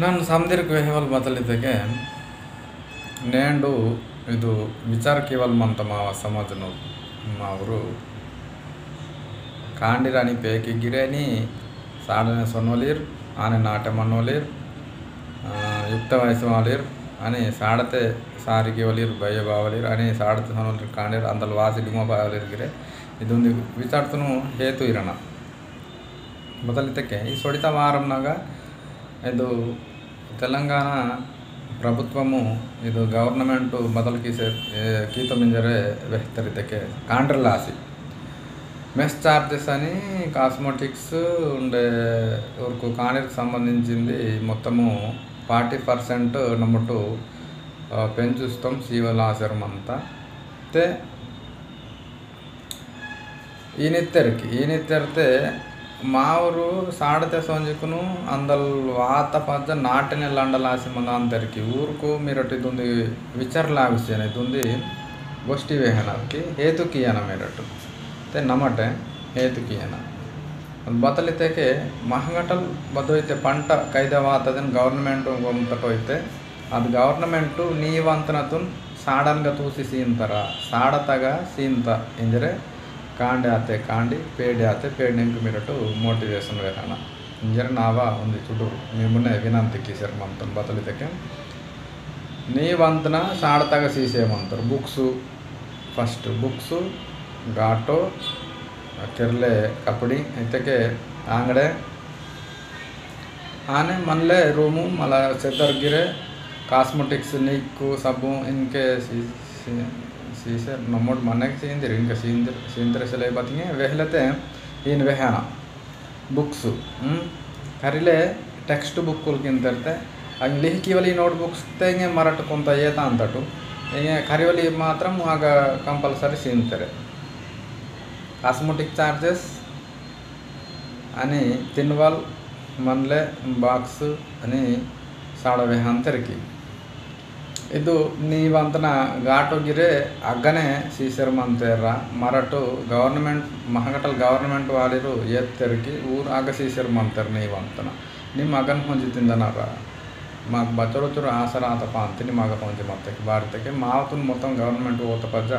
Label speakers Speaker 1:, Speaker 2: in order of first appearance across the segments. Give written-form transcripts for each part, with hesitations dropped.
Speaker 1: ನಾನು ಸಮುದ್ರಕ್ಕೆ ವೆಹವಲ್ ಬದಲಿದ್ದಕ್ಕೆ ನೇಂಡು ಇದು ವಿಚಾರ ಕೇವಲ್ಮಂತ ಮಾವ ಸಮಾಜನು ಮಾವರು ಕಾಂಡಿರಾನಿ ಪೇಕಿ ಗಿರೇನಿ ಸಾಡನೆ ಸೊನ್ನೋಲಿರ್ ಆನೆ ನಾಟ್ಯ ಮನ್ನೋಲಿರ್ ಯುಕ್ತ ವಯಸ್ಸು ವಾಲಿರ್ అని సాడతే సారికి వలిర్ భయ బావలిర్ అని సాడతే సొన్నోలిర్ కాండిర్ అందలు వాసి ಡಿಮ ಬಾವಲಿರ್ ಗಿರೆ ಇದೊಂದು ವಿಚಾರ್ತನು ಹೇತು ಇರಣ ಬದಲಿತಕ್ಕೆ ಈ ಸೊಡಿತ ವಾರಂನಾಗ ಇದು తెలంగాణ ప్రభుత్వము ಇದು ಗವರ್ನಮೆಂಟು ಮೊದಲು ಕೀತ ಮಿಂಜರೆ ಬೆಹತರಿತಕ್ಕೆ ಕಾಂಡ್ರಲಾಸಿ మెస్ చార్జెస్ అని కాస్మెటిక్స్ ఉండే వరకు కానీకి సంబంధించింది మొత్తము 40% నమ్మటు పెంచుస్తాం శివలాసరం అంతా అయితే ఈనిత్తెరితే ಮಾವರು ಸಾಡತೆ ಸೊಂಜಿಕುನು ಅಂದಲ್ ವಾತ ಪಜ್ಜ ನಾಟಿನ ಲಂಡಲಾಸಿ ಮಂದ ಅಂತರಿಗೆ ಊರ್ಕು ಮಿರಟು ಇದೊಂದು ವಿಚಾರಲಾಗಿಸ್ತೇನೆ ಇದೊಂದು ಗೋಷ್ಠಿ ವೇಹನಕ್ಕೆ ಹೇತುಕೀಯನ ಮೇರಟು ते नमटे हेतुकीयना बतलितेके महंगटल बदोइते पंट कैदवातदन गवर्नमेंट गोमतकोइते ಅದು ಗವರ್ನಮೆಂಟು ನೀವಂತನತುನ್ ಸಾಡನ್ಗ ತೂಸಿ ಸೀಂತರ ಸಾಡತಗ ಸೀಂತ ಇಂದರೆ ಕಾಂಡೆ ಆತೆ ಕಾಂಡಿ ಪೇಡೆ ಆತೆ ಪೇಡೆಂಕು ಮಿರಟು ಮೋಟಿವೇಶನ್ ವೇರಣ ಇಂಜರ ನಾವ ಒಂದು ಚುಡು మీ మున్నే వినంతి కిసర్ మంతం బతలితకే ನೀವಂತನ ಸಾಡತಗ ಸೀసేమంటారు బుక్స్ ఫస్ట్ బుక్స్ ಘಾಟೋ ಕೆರಳೆ ಕಪಡಿ ಐತಕ್ಕೆ ಆಂಗಡೆ ಆನೆ ಮನ್ಲೆ ರೂಮು ಮಲ ಚೆದರ್ಗಿರೆ ಕಾಸ್ಮೆಟಿಕ್ಸ್ ನೀಕು ಸಬ್ಬು ಇನ್ಕೆ ಸೀಸೆ ನಮ್ಮೋಡ್ ಮನೆಗೆ ಸೀಂದಿರಿ ಇಂಕ ಸೀಂದ್ರೆ ಸಲೈ ಬತ್ತಿಗೆ ವೆಹಲತೆ ಏನು ವೆಹನ ಬುಕ್ಸು ಕರಿಲೆ ಟೆಕ್ಸ್ಟ್ ಬುಕ್ಕುಲ್ ಕಿಂತರ್ತೆ ಹಂಗೆ ಲಿಹಿಕಿವಲಿ ನೋಟ್ ಬುಕ್ಸ್ ತೆಂಗೆ ಮರಾಠ ಕೊಂತ ಏತ ಅಂತಟು ಹಿಂಗೆ ಕರಿವಲಿ ಮಾತ್ರ ಆಗ ಕಂಪಲ್ಸರಿ ಸೀಂತಾರೆ ಕಾಸ್ಮೆಟಿಕ್ ಚಾರ್ಜಸ್ అని తిన్వాల్ మన్లే బాక్స్ అని సాడవే అంతరికి ಇದು ನೀವಂತನ ಘಾಟೋಗಿರೆ ಅಗ್ಗನೆ ಸೀಸರ್ಮಂತೇರ ಮರಟು ಗವರ್ನಮೆಂಟ್ ಮಹಗಟಲ್ ಗವರ್ನಮೆಂಟ್ ವಾಲಿರು ಎತ್ತರಿಗೆ ಊರು ಆಗ ಸೀಸರ್ಮಂತಾರೆ ನೀವಂತನ ನಿಮ್ಮ ಅಗನ್ ಹೊಂಜಿ ತಿಂದನಾರ మాకు బచ్చడొచ్చురు ఆసరా ఆతప అంతిని మాకు కొంచెం మొత్తకి భారతకి మావతుని మొత్తం గవర్నమెంట్ ఓత పజ్జ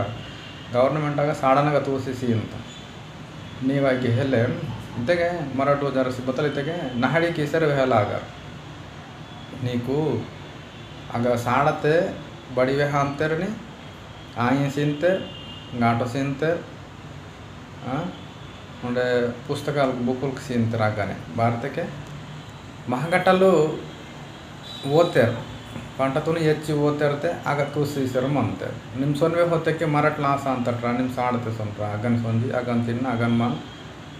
Speaker 1: ಗವರ್ನಮೆಂಟ್ ಆಗ ಸಾಡನಾಗ ತೋರಿಸಿ ಅಂತ ನೀವಾಗಿ ಹೇಳೆ ಇಂತೆಗೆ ಮರಾಠು ಜರಸಿ ಬತ್ತಲಿತೆಗೆ ನಹಡಿ ಕೇಸರಿ ವೆಹಲ ಆಗ ನೀಕು ಆಗ ಸಾಡತೆ ಬಡಿ ವೆಹ ಅಂತೇರನಿ ಆಯಿ ಸೀಂತೆ ಘಾಟು ಸೀಂತೆ ఉండే పుస్తకాలకు బుక్కులకు సీంతే రాగానే భారతಕ್ಕೆ ಮಹಗಟ್ಟಲು ಓದ್ತಾರೆ పంటతోని ಹೆಚ್ಚಿ ಓದ್ತಿರುತ್ತೆ ಆಗ ತೂಸಿಸರು ಅಂತಾರೆ ನಿಮ್ಮ ಸೊನ್ವೆ ಹೊತ್ತಕ್ಕೆ ಮರಾಠ ಲಾಸ ಅಂತಟ್ರ ನಿಮ್ಮ ಸಾಡತೆ ಸೊಂಟ್ರ ಅಗನ್ ಸೊಂಜಿ ಅಗನ್ ತಿನ್ನ ಅಗನ್ ಮನ್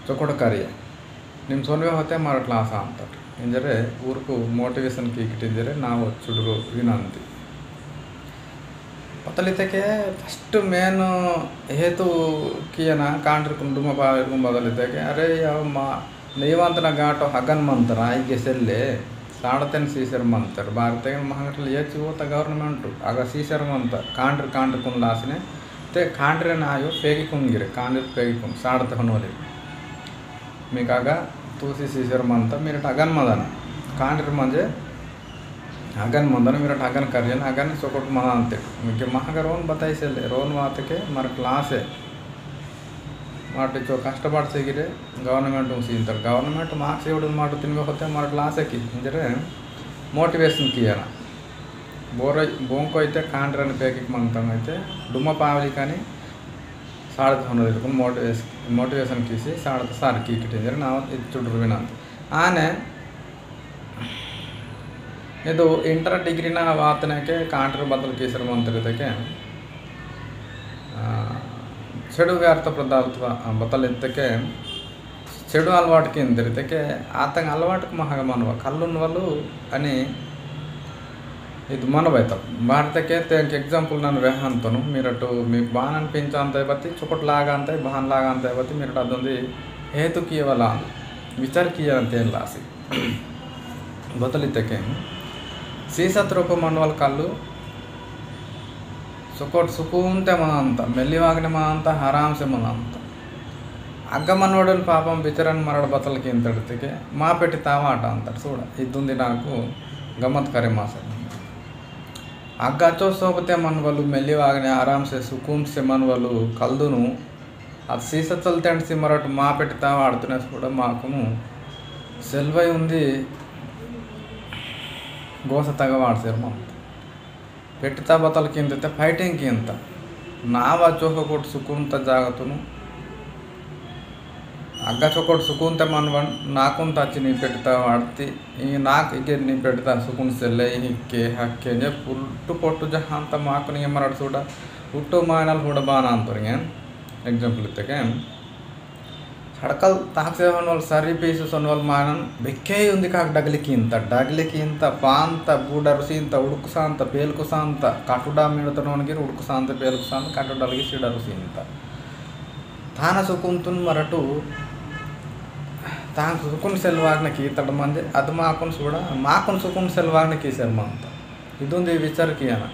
Speaker 1: ಚೊಕೊಡ ಕರಿಯ ನಿಮ್ಮ ಸೊನ್ವೆ ಹೊತ್ತೆ ಮರಾಠ ಲಾಸ ಅಂತಟ್ರ ಇಂಜರೆ ಊರ್ಕು ಮೋಟಿವೇಶನ್ ಕೀಕಿಟ್ಟಿದ್ದರೆ ನಾವು ಚುಡುರು ವಿನಂತಿ ಬದಲಿತಕ್ಕೆ ಫಸ್ಟ್ ಮೇನು ಹೇತು ಕಿಯನ ಕಾಂಡ್ರಿಕೊಂಡು ಡುಮ ಬಾವಿರ್ಕೊಂಡು ಬದಲಿತಕ್ಕೆ ಅರೆ ಯಾವ ನೀವಂತನ ಘಾಟು ಹಗನ್ ಮಂತರ ಹೀಗೆ ಸೆಲ್ಲೆ ಸಾಡತೆನ್ ಸೀಸರ್ಮಂತಾರೆ ಭಾರತಕ್ಕೆ ಮಹಾಗಟ್ಟಲು ಹೆಚ್ಚು ಹೋತ ಗವರ್ನಮೆಂಟು ಆಗ ಸೀಸರ್ಮಂತ ಕಾಂಡ್ರಿ ಕುಂಡ್ಲಾಸಿನೇ ते ಕಾಂಡ್ರೆನ ಆಯೋ ಪೇಗಿಕೊಂಗಿರೆ ಕಾಂಡ್ರಿ ಪೇಗಿಕೊಂಡು ಸಾಡತೆ ಹೊನ್ನೋಲಿ మీకాగా తూసి సీసర్మంత మీరట అగన్ మదన కాండ్రి మంజే అగన్ మందన మీరట అగన్ కరియన్ అగన్ సొకొట్ మన అంతే మీకు మహాగా రోన్ బతాయిసెల్లే రోನ್ ವಾತಕ್ಕೆ ಮರ ಕ್ಲಾಸೆ ಮಾಟಿಚೋ ಕಷ್ಟಪಟ್ಟು ಸಿಗಿರೆ ಗವರ್ನಮೆಂಟ್ ಸೀಂತಾರೆ ಗವರ್ನಮೆಂಟ್ ಮಾರ್ಕ್ಸ್ ಎವಡು ಮಾಡು ತಿನ್ಬೇಕು ಹೊತ್ತೆ ಮರ ಕ್ಲಾಸಕ್ಕೆ ಇಂದರೆ ಮೋಟಿವೇಶನ್ ಕಿಯನ ಬೋರ ಬೋಂಕೋ ಐತೆ ಕಾಂಡ್ರನ ಪೇಕಿಗೆ ಮಂತಂಗೈತೆ ಡುಮ್ಮ ಪಾವಲಿ కానీ ಸಾಡದ ಹೊನ್ನೋದಿರ್ಕೊಂಡು ಮೋಟಿವೇಶನ್ ಕೀಸಿ ಸಾಡದ ಸಾರು ಕೀಕಿಟ್ಟಿಂದರೆ ನಾವು ಇದು ಚುಡ್ರು ವಿನಂತ ಆನೆ ಇದು ಇಂಟರ್ ಡಿಗ್ರಿನ ವಾತನಕ್ಕೆ ಕಾಂಡ್ರ ಬದಲು ಕೀಸರು ಮಂತಿರೋದಕ್ಕೆ చెడు వ్యర్థ పదార్థ బతలిద్దకే చెడు అలవాటుకి ఇందిరితకే ఆతంగా అలవాటుకు మహాగా మనవ కళ్ళున్న వాళ్ళు అని ఇది మనవైతాం భారతకే ఎగ్జాంపుల్ ನಾನು ವೆಹ ಅಂತನು మీరటు మీకు బాగా అనిపించే అంత బట్టి ಚುಕಟ್ಲಾಗ ಅಂತ ಬಹನ್ಲಾಗ ಅಂತ ಬತ್ತಿ మీరటు ಅದೊಂದು ಹೇತು ಕೀಯವಲ್ಲ ವಿಚಾರ ಕೀಯ ಅಂತ ಏನು ಲಾಸಿ ಬದಲಿದ್ದಕ್ಕೆ ಸೀಸತ್ರೂಪ ಮಣ್ಣವಲ್ ಕಲ್ಲು ಸುಕೋಟ್ ಸುಕೂಂತೆ ಮನಂತ ಮೆಲ್ಲಿವಾಗನೆ ಮನಂತ ಆರಾಮ್ಸೆ ಮನಂತ ಅಗ್ಗ ಮನೋಡನ್ ಪಾಪಂ ಬಿಚರನ್ ಮರಡ ಬತ್ತಲಕ್ಕೆ ಇಂತಡ್ತಿಗೆ ಮಾ ಪೆಟ್ಟಿ ತಾವಾಟ ಅಂತಾರೆ చూడ ఇద్దుంది నాకు गमत करे मासर आगाचो सोबते मन वालू मेली वागने आराम से सुकून से मन वालू कल्दुनु అది సీసతలు తెండి మరటు మా పెడతా వాడుతున్నా కూడా మాకును సెల్వై ఉంది గోస తగ వాడతారు మా పెట్టుతా బతలకి ఇంత ఫైటింగ్కి ఇంత ನಾವ ಚೋಕೊಟ್ಟು ಸುಕೂಂತ ಜಾಗತುನು ಅಗ್ಗ ಚೊಕೊಟ್ಟು ಸುಕೂಂತ ಮನ್ವನ್ ನಾಕುಂತ ಹಚ್ಚಿ ನೀ ಪೆಡ್ತಾ ವಾಡ್ತಿ ಈ ನಾಲ್ಕು ಈಗ ನೀ ಪೆಡ್ತಾ ಸುಕೂನ್ ಸೆಲ್ಲೆ ಹಿಕ್ಕೆ ಹಕ್ಕೆ ಜೆ ಪುಟ್ಟು ಪೊಟ್ಟು ಜಹ ಅಂತ ಮಾಕುನಿಗೆ ಮರಡು ಸೂಡ ಹುಟ್ಟು ಮಾಯನಲ್ಲಿ ಕೂಡ ಬಾನ ಅಂತವ್ರಿಗೆ ಎಕ್ಸಾಂಪಲ್ ಇತ್ತಕ್ಕೆ ಸಡಕಲ್ ತಾಕ್ಸೆ ಹೊನ್ವಲ್ ಸರಿ ಪೀಸು ಸೊನ್ವಲ್ ಮಾನನ್ ಬೆಕ್ಕೆ ఉంది ಕಾಕ್ ಡಗ್ಲಿಕ್ಕಿ ಇಂತ ಪಾಂತ ಬೂಡರುಸಿ ಇಂತ ಉಡುಕುಸ ಅಂತ ಪೇಲ್ಕುಸ ಅಂತ ಕಟುಡ ಮೀಡತನವನಿಗೆ ಉಡುಕುಸ ಅಂತ ಪೇಲ್ಕುಸ ಅಂತ ಕಟುಡಲ್ಗೆ ಸಿಡರುಸಿ ಇಂತ ತಾನ ಸುಕುಂತುನ್ ಮರಟು ತಾನು ಸುಕುನ್ ಸೆಲ್ವಾಗ್ನ ಕೀತಡ ಮಂದಿ ಅದು ಮಾಕುನ್ ಸೂಡ ಮಾಕುನ್ ಸುಕುನ್ ಸೆಲ್ವಾಗ್ನ ಕೀ ಶರ್ಮ ಅಂತ ಇದೊಂದು ವಿಚಾರ ಕಿಯನ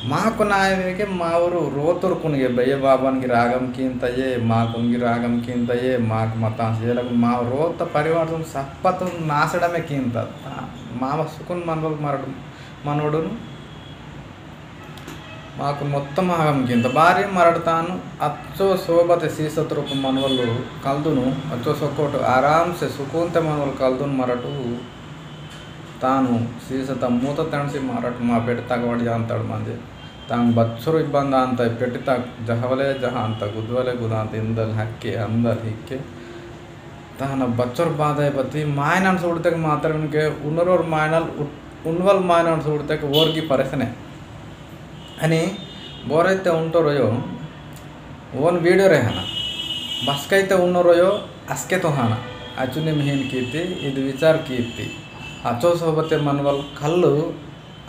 Speaker 1: మాకు నాయనకి మా ఊరు రోతురుకునిగే బయ్య బాబానికి రాగంకి ఇంతయే మాకునికి రాగంకి ఇంతయే మాకు మతాంశలకు మా రోత పరివారం సప్పతం నాసడమే కింత మా సుకున్ మనోడు మరడు మనోడును మాకు మొత్తం ఆగంకింత భారీ మరడతాను అచ్చో శోభత సీసతరూపు మనవళ్ళు కల్దును అచ్చో సొక్కోటు ఆరాంసే సుకూంత మనవలు కల్దును మరటు ತಾನು ಸೀಸತ ಮೂತ ತಣಿಸಿ ಮಾರಾಟ ಮಾ ಪೆಟ್ಟು ತಗವಾಡಿ ಅಂತಾడు ಮಂದಿ ತಾಂಗ್ ಬಚ್ಚರು ಇಬ್ಬಂದ ಅಂತ ಪೆಟ್ಟು ಜಹವಲೆ ಜಹ ಅಂತ ಗುದ್ವಲೆ ಗುದ ಅಂತ ಇಂದಲ್ಲಿ ಹಕ್ಕಿ ಅಂದಲ್ಲಿ ಹಿಕ್ಕೆ ತಾನ ಬಚ್ಚರು ಬಾಧೆ ಬತ್ತಿ ಮಾಯನ ಸೂಡ್ತಕ್ಕೆ ಮಾತ್ರ ಉನ್ಗೆ ఉన్నరోరు మాయనల్ ఉన్నవల్ మాయన సూడ్తಕ್ಕೆ ఓర్గి పరిసనే అని బోరైతే ఉంటారోయో ఓన్ వీడియో రేహన బస్కైతే ఉన్నరోయో అస్కే తో హాన అచుని మిహిన్ కీర్తి ఇది విచార్ కీర్తి అచ్చో సోబతే మనవల్ కళ్ళు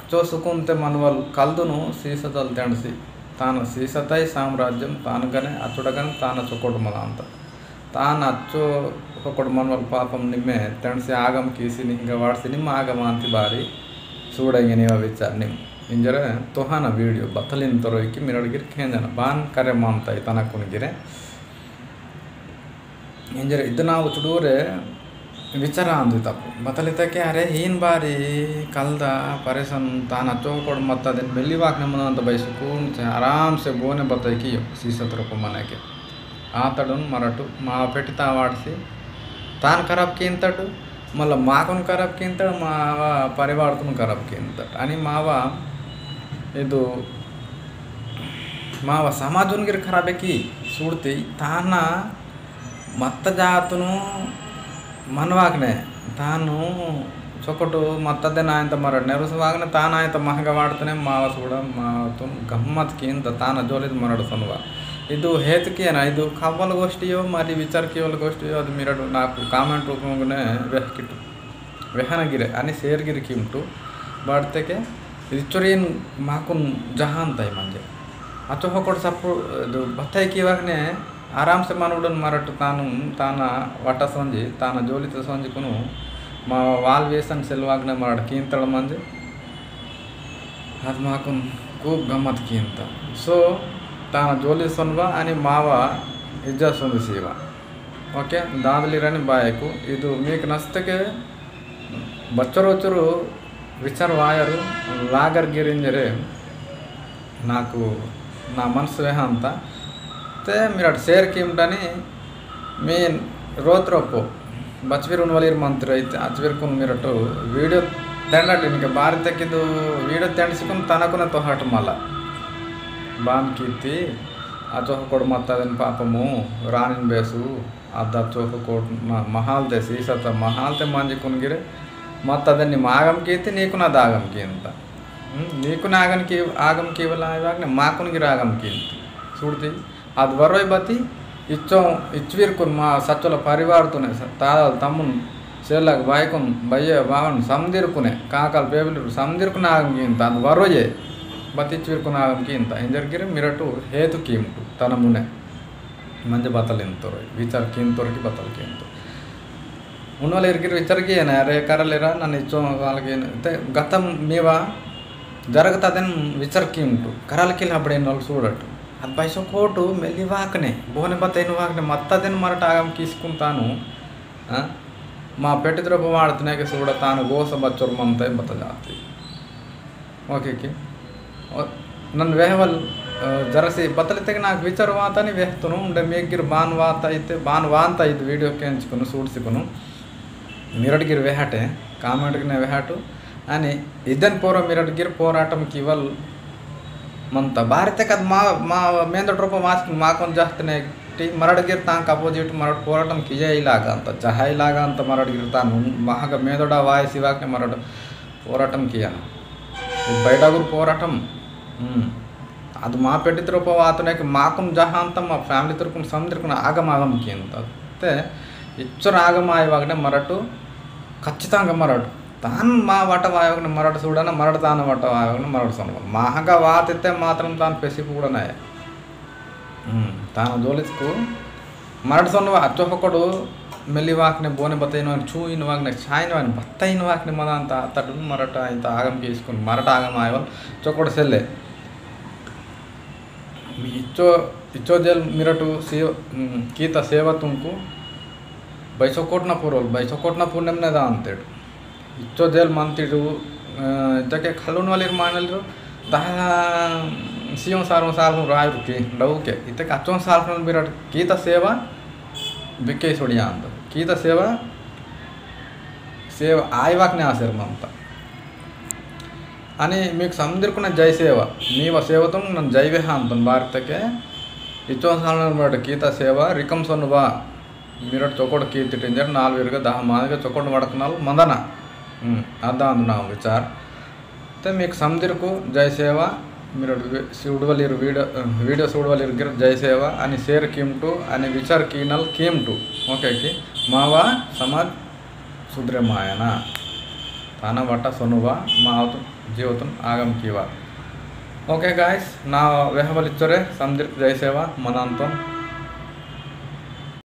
Speaker 1: అచ్చో సుకుంతే మనవల్ కల్దును సీసతలు తెండిసి తాను సీసతై సామ్రాజ్యం తానుగానే అచ్చుడగానే తాను చొక్కొడు మన అంత తాను అచ్చో ఒక్కొక్కడు మనవల్ పాపం నిమ్మే తెండిసి ఆగం కీసి ఇంకా వాడిసి నిమ్మ ఆగమ అంతి బారి చూడంగి నీవ విచార్ నిమ్ ಇಂಜರ ತೊಹಾನ ವೀಡಿಯೋ ಬತ್ತಲಿನ ತರೋಯ್ಕಿ ಮಿರಡ್ಗಿರಿ ಖೇಂಜನ ಬಾನ್ ಕರೆ ಮಾಂತಾಯಿ ತನಕುನಿಗಿರೆ ಇಂಜರ ಇದು ನಾವು ಚುಡೂರೆ ವಿಚಾರ ಅಂದು ತಪ್ಪು ಬತ್ತಲಿತಕ್ಕೆ ಅರೆ ಹೀನ್ ಬಾರಿ ಕಲ್ದ ಪರೇಸನ್ ತಾನು ಹಚ್ಚೋಕೊಡು ಮತ್ತು ಅದನ್ನು ಬೆಲ್ಲಿವಾಕ್ ನಮ್ಮದು ಅಂತ ಬಯಸುಕೂನ್ ಆರಾಮ್ ಸೆ ಬೋನೆ ಬತ್ತೈಕಿ ಸೀಸತ್ ರೂಪ ಮನೆಗೆ ಆತಡನ್ ಮರಟು మా పెట్టి తావాడిసి తాను ఖరాబ్కి ఇంతటు మళ్ళీ మాకును ఖరాబ్కి ఇంతడు మావ పరివాడుతును ఖరాబ్కి ఇంతటు అని మావ ಇದು ಮಾವ ಸಮಾಜನ್ಗಿರಿ ಖರಾಬೇಕಿ ಸುಡ್ತಿ ತಾನ ಮತ್ತ ಜಾತನು ಮನವಾಗ್ನೆ ತಾನು ಚೊಕ್ಕಟು ಮತ್ತದೇನ ಆಯ್ತ ಮರಡ್ ನೆರಸವಾಗ್ನೆ ತಾನ ಆಯ್ತ ಮಹಗ ವಾಡ್ತಾನೆ ಮಾವ ಸೂಡ ಮಾವತು ಗಮ್ಮತ್ಕಿಂತ ತಾನ ಜೋಲಿದ ಮರಡು ಸನ್ವ ಇದು ಹೇತುಕೇನ ಇದು ಕವ್ವಲ ಗೋಷ್ಠಿಯೋ మరి విచారకీయల గోష్ఠియో అది మీరు నాకు కామెంట్ రూపంగానే వెహకిట్టు వెహనగిరే అని షేర్గిరికి ఉంటూ ಬಾಡ್ತೆಗೆ ಇಚ್ಚೊರೇನು ಮಾಕುನ್ ಜಹಾನ್ ತಾಯಿ ಮಂಜೆ ಅಚ್ಚೋ ಹೊಕೊಡು ಸಪ್ಪು ಇದು ಬತ್ತೈಕಿ ಇವಾಗನೇ ಆರಾಮ್ಸೆ ಮನೋಡನ್ ಮರಟ್ಟು ತಾನು ತಾನ ವಟ ಸಂಜೆ ತಾನ ಜೋಲಿತ ಸಂಜೆಕುನು మా వాల్ వేసన్ సెల్వాగ్నే మరడు కీంతಳ మంజೆ ಅದು ಮಾಕುನ್ खूब ಗಮ್ಮತ್ ಕೀಂತ ಸೊ ತಾನ ಜೋಲಿ ಸೊನ್ವ అని మావ ఇజ్జాసొంది సీవ ఓకే దాదలిరని బాయకు ಇದು మీకు నస్తకే బచ్చరోచరు విచార వాయరు లాగర్ గిరింజరే నాకు నా మనసు వేహ ಅಂತ ते మీరు అటు షేర్కి ఏమిటని మీ రోత్రొప్పు ಬಚ್ವಿರುನ್ ವಲಿರ್ ಮಂತ್ರ ಐತೆ ಅಚ್ವಿರ್ಕುನ್ ಮಿರಟು ವೀಡಿಯೋ ತೆಂಡಟ್ಟು ನಿನಗೆ ಬಾರಿ ತೆಕ್ಕಿದ್ದು ವೀಡಿಯೋ ತೆಂಡಿಸ್ಕೊಂಡು ತನಕುನ ತೊಹಾಟು ಮಲ್ಲ ಬಾನ್ ಕೀರ್ತಿ ಆ ಚೋಹ ಕೊಡು ಮತ್ತು ಅದನ್ನು ಪಾಪಮು ರಾಣಿನ ಬೇಸು ಅದ ಚೋಹ ಕೊಟ್ಟು ಮಹಾಲ್ತೆ ಸೀಸತ ಮಹಾಲ್ತೆ ಮಾಂಜಿ ಕುನ್ಗಿರೆ ಮತ್ತು ಅದನ್ನು ನಿಮ್ಮ ಆಗಮ್ ಕೀರ್ತಿ ನೀಕುನ ಅದು ಆಗಮ್ ಕೀ ಅಂತ ನೀಕುನ ಆಗಮ್ ಕೀವಲ್ಲ ಇವಾಗ ಮಾಕುನ್ಗಿರ ಆಗಮ್ ಕೀ ಅಂತ ಸುಡ್ತಿ ಅದು ಬರೋಯ್ ಬತ್ತಿ ఇచ్చివిరుకుని మా సచ్చుల పరివాడుతూనే తాదాలు తమ్మును చెల్లకు బాయ్కుని బయ్య బావను సందిరుకునే కాకాలు పేబులు సందిరుకుని ఆగంకి ఇంత అది వరోయే బతి ఇచ్చివిరుకుని ఆగంకి ఇంత ఏం జరిగిరి మిరటు హేతు కీముటు తన మునే మంచి బతలు ఎంతరు విచార కీంతోరికి బతలు కీంతు ఉన్నవాళ్ళు ఇరికిరి విచారకి అరే కరలేరా నన్ను ఇచ్చో వాళ్ళకి అయితే గతం మీవా జరుగుతుందని విచార కీముటు కరాలకి అప్పుడు ఎన్ని వాళ్ళు చూడట్టు ಅದು ಬಯಸೋಕೋಟು ಮೆಲ್ಲಿ ವಾಕನೆ ಬೋನೆ ಬತ್ತೇನು ವಾಕನೆ ಮತ್ತದೇನು ಮರಟ ಆಗಮ್ ಕೀಸ್ಕೊಂತಾನು माँ पेटी तरफ वाड़तने के सूड़ा तान गोस बच्चों मनते बता जाती ओके की और नन वेहवल जरा से बतलते कि నాకు విచార వాతని వేస్తును ఉండే మేగిర్ బాన్ వాత అయితే బాన్ వాంత ఇది వీడియో కేంచుకును సూడ్సికును మిరడ్గిర్ వేహటే కామెంట్కి వేహటు అని ఇదన్ పోర మిరడ్గిర్ పోరాటంకి ఇవల్ మంత భారతే కద మా మేందట రూప మాస్కి మాకొన్ జాస్తనే मरडगिर तांक अपोजिट मरड पोराटम किजैलागा अंत जहाइलागा अंत मरडगिर तानु महाग मेदोड वाय शिवाके मरड పోరాటం కియాను బయటగురు పోరాటం ಅದು ಮಾ ಪೆಟ್ಟಿದ್ರಪ್ಪ ಆತನಕ್ಕೆ ಮಾಕಂ ಜಹಾ ಅಂತ ಮಾ ಫ್ಯಾಮಿಲಿ ತರ್ಕೊಂಡು ಸಮುದ್ರಕೊಂಡು ಆಗಮಾಗಮಕ್ಕೆ ಅಂತ ಮತ್ತೆ ಇಚ್ಚರ ಆಗಮಾಯವಾಗನೆ ಮರಟು ಖచ్చితంగా ಮರಟು ತಾನು ಮಾ ವಟ ವಾಯವಾಗನೆ ಮರಟು ಸೂಡನ ಮರಡು ತಾನು ವಟ ವಾಯವಾಗನೆ ಮರಡು ಸೊನ್ನ ಮಹಾಗ ವಾತಿತ್ತೆ ಮಾತ್ರ ತಾನು ಪೆಸಿ ಕೂಡನೇ ತಾನು ಜೋಲಿಸ್ಕು ಮರಡು ಸೊನ್ನ ಅಚ್ಚೊಕ್ಕಡು మెల్లివాక్ని బోని బతైనవాని చూయినవాక్ని ఛాయినవాని బత్తైనవాక్ని మన అంత అతడు మరట ఇంత ఆగం చేసుకుని మరట ఆగం ఆయవల్ చొక్కడు సెల్లే इच्छो जेल मिरटू सेव कीता सेवा तुमको बैसोकोटना पूर्वल बैसोकोटना पुण्यम ने दांते इच्छो जेल मंतिडू जके खलून वाले मानल दहा सीओ साल राय रुके डव के इतने अच्छों साल मिरट कीता सेवा बिके सोडिया अंत कीता सेवा आयवाकने आसर ममता అని మీకు సందర్కున్న జై సేవ నీవ సేవతం నన్ను జైవేహ అంతం భారతಕ್ಕೆ ಇಚ್ಚೊಂದು ಕೀತ ಸೇವಾ ರಿಕಮ್ ಸೊನ್ನುವ ಮಿರಟ್ ಚೊಕೊಡು ಕೀರ್ತಿಟ್ಟಿಂಜರ್ 4 10 ಮಾದಿಗೆ ಚೊಕೊಡು ಮಡಕನಾಲ್ ಮಂದನ ಅದ ಅಂದು ನಾವು ವಿಚಾರ ಮತ್ತೆ మీకు సందర్కు జై సేవ ಮಿರಟ್ ಸುಡವಲಿರು ವಿಡಿಯೋ ಸುಡವಲಿರು ಗಿರ್ ಜೈ ಸೇವ అని షేర్ कीमटू అని विचार कीनल कीमटू ओके की मावा समाज सुधरे मायना ताना वटा सोनुवा मावतु जीवतुन आगम कीवा ओके गाइस ना वेहवल इच्छरे समझ जय सेवा मनांतों